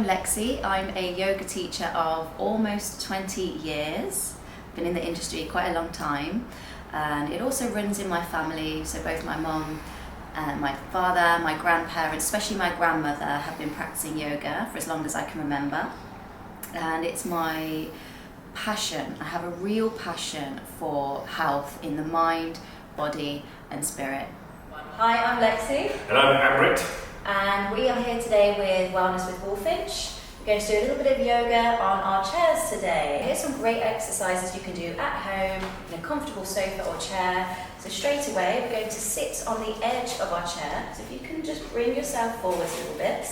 I'm Lexi. I'm a yoga teacher of almost 20 years. Been in the industry quite a long time, and it also runs in my family. So both my mum and my father, my grandparents, especially my grandmother, have been practicing yoga for as long as I can remember. And it's my passion. I have a real passion for health in the mind, body and spirit. Hi, I'm Lexi. And I'm Amrit. And we are here today with Wellness with Walfinch. We're going to do a little bit of yoga on our chairs today. Here's some great exercises you can do at home in a comfortable sofa or chair. So straight away we're going to sit on the edge of our chair. So if you can just bring yourself forwards a little bit.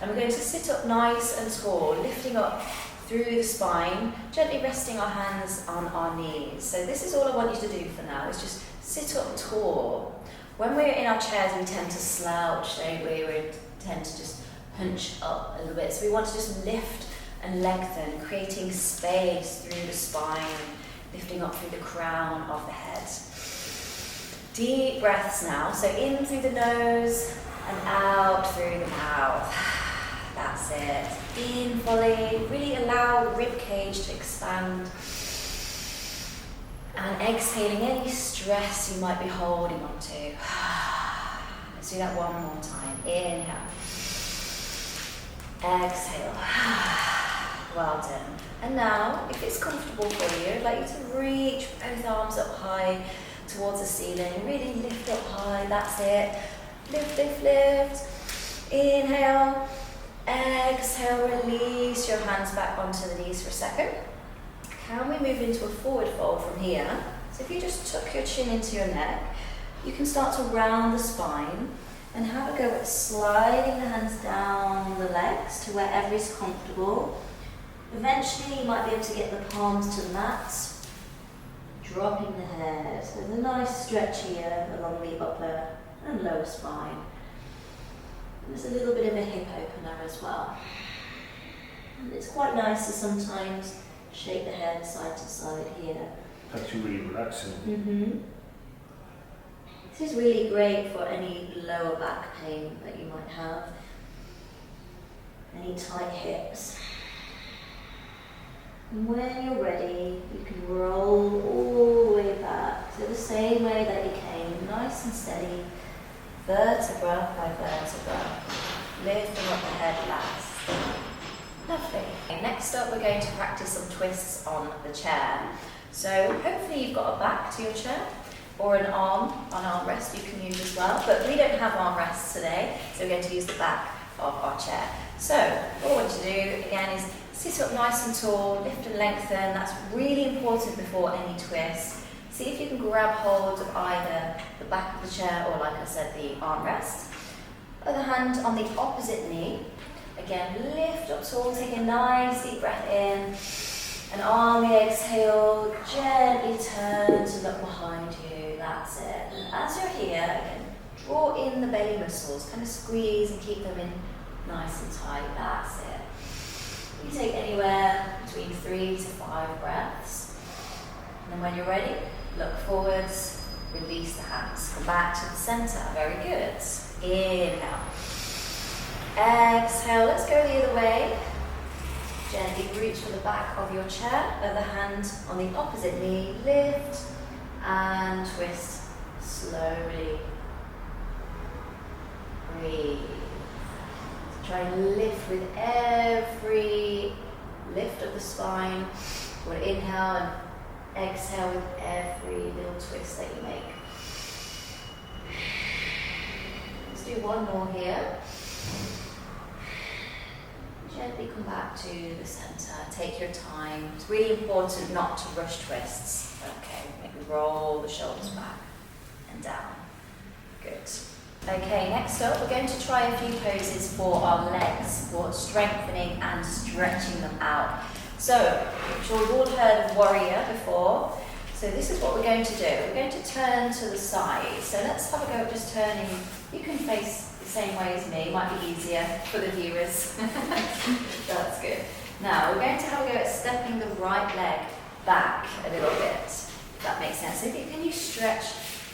And we're going to sit up nice and tall, lifting up through the spine, gently resting our hands on our knees. So this is all I want you to do for now, is just sit up tall. When we're in our chairs, we tend to slouch, don't we? We tend to just hunch up a little bit. So we want to just lift and lengthen, creating space through the spine, lifting up through the crown of the head. Deep breaths now. So in through the nose and out through the mouth. That's it. In fully. Really allow the rib cage to expand. And exhaling any stress you might be holding on to. Let's do that one more time. Inhale. Exhale. Well done. And now, if it's comfortable for you, I'd like you to reach both arms up high towards the ceiling. Really lift up high. That's it. Lift, lift, lift. Inhale. Exhale. Release your hands back onto the knees for a second. Can we move into a forward fold from here? So if you just tuck your chin into your neck, you can start to round the spine and have a go at sliding the hands down the legs to wherever is comfortable. Eventually you might be able to get the palms to the mat, dropping the head. So there's a nice stretch here along the upper and lower spine. And there's a little bit of a hip opener as well. And it's quite nice to sometimes shake the head side to side here. Actually really relaxing. This is really great for any lower back pain that you might have, any tight hips. And when you're ready, you can roll all the way back, so the same way that you came, nice and steady, vertebra by vertebra, lifting up the head last. Lovely. Next up, we're going to practice some twists on the chair. So hopefully you've got a back to your chair or an arm, an armrest you can use as well, but we don't have armrests today, so we're going to use the back of our chair. So what I want you to do again is sit up nice and tall, lift and lengthen. That's really important before any twist. See if you can grab hold of either the back of the chair or, like I said, the armrest. Other hand on the opposite knee. Again, lift up tall, take a nice deep breath in, and on the exhale, gently turn to look behind you. That's it. And as you're here, again, draw in the belly muscles, kind of squeeze and keep them in nice and tight. That's it. You take anywhere between 3 to 5 breaths. And then when you're ready, look forwards, release the hands. Come back to the center. Very good. Inhale. Exhale, let's go the other way. Gently reach for the back of your chair, other hand on the opposite knee, lift and twist slowly. Breathe. Try and lift with every lift of the spine. We'll inhale and exhale with every little twist that you make. Let's do one more here. Gently come back to the center. Take your time. It's really important not to rush twists. Okay, maybe roll the shoulders back and down. Good. Okay, next up we're going to try a few poses for our legs, for strengthening and stretching them out. So, I'm sure we've all heard of warrior before. So this is what we're going to do. We're going to turn to the side. So let's have a go at just turning. You can face the same way as me. It might be easier for the viewers. That's good. Now we're going to have a go at stepping the right leg back a little bit. If that makes sense. So can you stretch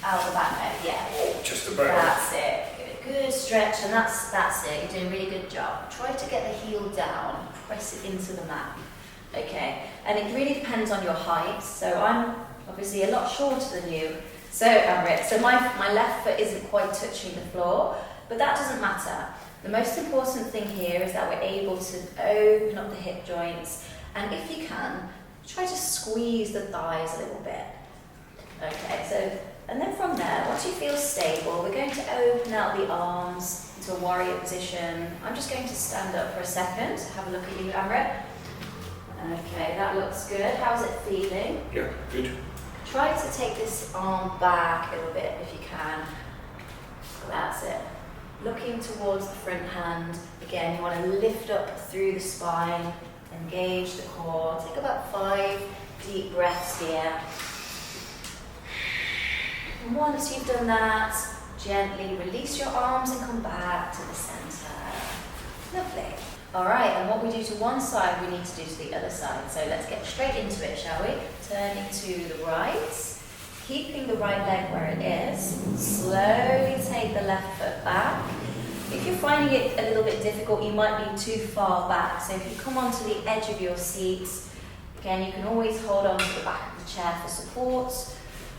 out the back leg? Yeah. Oh, just about. That's it. Good. Good stretch, and that's it. You're doing a really good job. Try to get the heel down, press it into the mat. Okay, and it really depends on your height. So I'm obviously a lot shorter than you. So Amrit, so my left foot isn't quite touching the floor, but that doesn't matter. The most important thing here is that we're able to open up the hip joints, and if you can, try to squeeze the thighs a little bit. Okay, so, and then from there, once you feel stable, we're going to open out the arms into a warrior position. I'm just going to stand up for a second, have a look at you, Amrit. Okay, that looks good. How's it feeling? Yeah, good. Try to take this arm back a little bit if you can. That's it. Looking towards the front hand. Again, you want to lift up through the spine, engage the core. Take about 5 deep breaths here. And once you've done that, gently release your arms and come back to the center. Lovely. All right, and what we do to one side, we need to do to the other side. So let's get straight into it, shall we? Turning to the right, keeping the right leg where it is. Slowly take the left foot back. If you're finding it a little bit difficult, you might be too far back. So if you come onto the edge of your seat, again, you can always hold on to the back of the chair for support.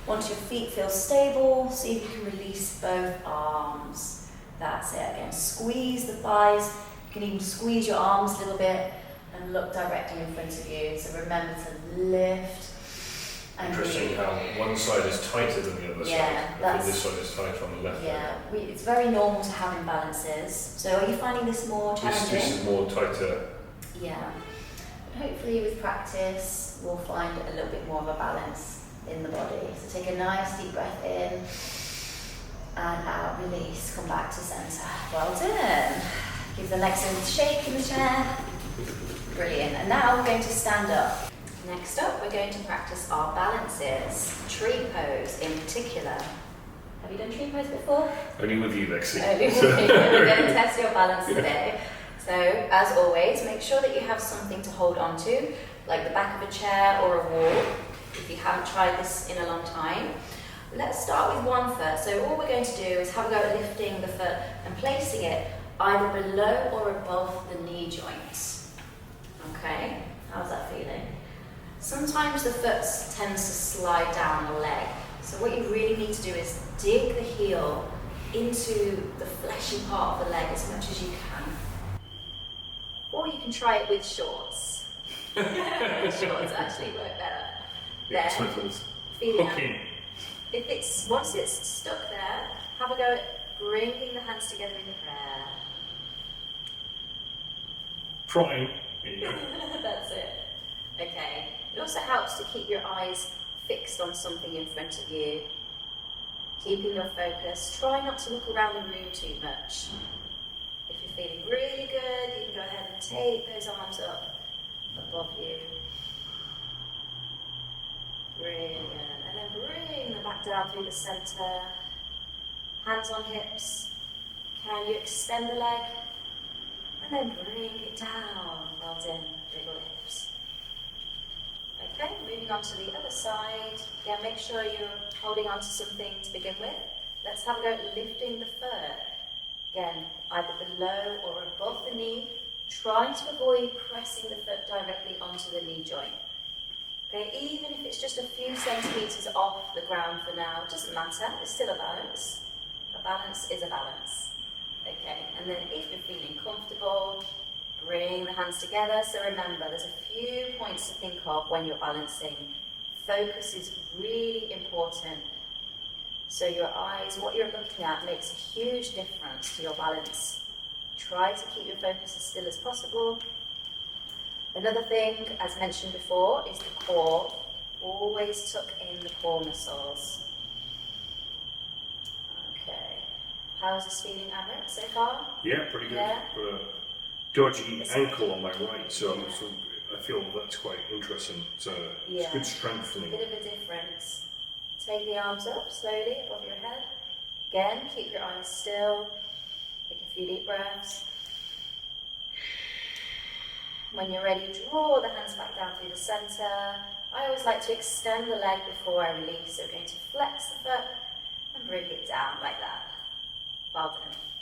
Once your feet feel stable, see if you can release both arms. That's it. Again, squeeze the thighs. You can even squeeze your arms a little bit and look directly in front of you. So remember to lift and Interesting how one side is tighter than the other side. I think this side is tighter on the left. Yeah, it's very normal to have imbalances. So are you finding this more challenging? This is more tighter. Yeah. But hopefully with practice, we'll find a little bit more of a balance in the body. So take a nice deep breath in and out, release, come back to center. Well done. Give the legs a shake in the chair. Brilliant. And now we're going to stand up. Next up, we're going to practice our balances. Tree pose in particular. Have you done tree pose before? Only with you, Lexi. Only with you. We're going to test your balance today. So, as always, make sure that you have something to hold on to, like the back of a chair or a wall, if you haven't tried this in a long time. Let's start with one foot. So all we're going to do is have a go at lifting the foot and placing it either below or above the knee joints. Okay, how's that feeling? Sometimes the foot tends to slide down the leg. So what you really need to do is dig the heel into the fleshy part of the leg as much as you can. Or you can try it with shorts. Shorts actually work better. Yeah, There, feeling out. If once it's stuck there, have a go at bringing the hands together in prayer. Trying. That's it. Okay. It also helps to keep your eyes fixed on something in front of you. Keeping your focus. Try not to look around the room too much. If you're feeling really good, you can go ahead and take those arms up above you. Brilliant. And then bring them back down through the center. Hands on hips. Can you extend the leg? And then bring it down. Well done. Wiggle hips. Okay, moving on to the other side. Again, make sure you're holding on to something to begin with. Let's have a go at lifting the foot. Again, either below or above the knee. Trying to avoid pressing the foot directly onto the knee joint. Okay, even if it's just a few centimetres off the ground for now, it doesn't matter, it's still a balance. A balance is a balance. Okay, and then if you're feeling comfortable, bring the hands together. So remember, there's a few points to think of when you're balancing. Focus is really important. So your eyes, what you're looking at, makes a huge difference to your balance. Try to keep your focus as still as possible. Another thing, as mentioned before, is the core. Always tuck in the core muscles. Okay. How is this feeling, Amrit, so far? Yeah, pretty good. Yeah. Got a dodgy ankle on my right, so I feel that's quite interesting. So it's good strengthening. A bit of a difference. Take the arms up slowly above your head. Again, keep your eyes still. Take a few deep breaths. When you're ready, draw the hands back down through the center. I always like to extend the leg before I release. So we're going to flex the foot and bring it down like that. Well done.